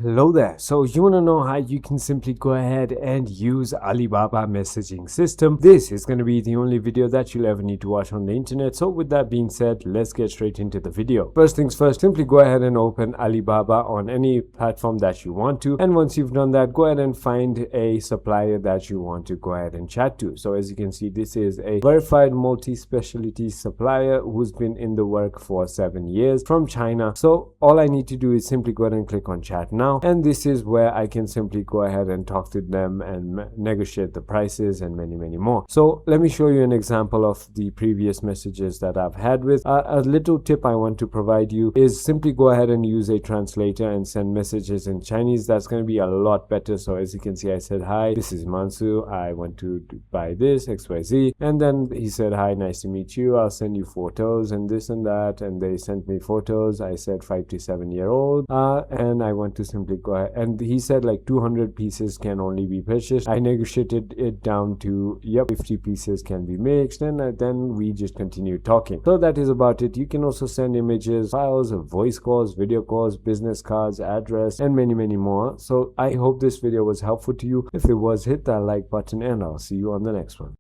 Hello there. So you want to know how you can simply go ahead and use Alibaba messaging system. This is going to be the only video that you'll ever need to watch on the internet. So with that being said, let's get straight into the video. First things first, simply go ahead and open Alibaba on any platform that you want to. And once you've done that, go ahead and find a supplier that you want to go ahead and chat to. So as you can see, this is a verified multi-specialty supplier who's been in the work for 7 years from China. So all I need to do is simply go ahead and click on chat now. And this is where I can simply go ahead and talk to them and negotiate the prices and many more. So let me show you an example of the previous messages that I've had with. A little tip I want to provide you is simply go ahead and use a translator and send messages in Chinese. That's going to be a lot better. So as you can see, I said, hi, this is Mansu. I want to buy this XYZ. And then he said, hi, nice to meet you. I'll send you photos and this and that. And they sent me photos. I said 5 to 7 year old. And I want to simply go ahead, and he said like 200 pieces can only be purchased. I negotiated it down to 50 pieces can be mixed, and then we just continued talking. So that is about it. You can also send images, files, voice calls, video calls, business cards, address, and many more. So I hope this video was helpful to you. If it was, hit that like button, and I'll see you on the next one.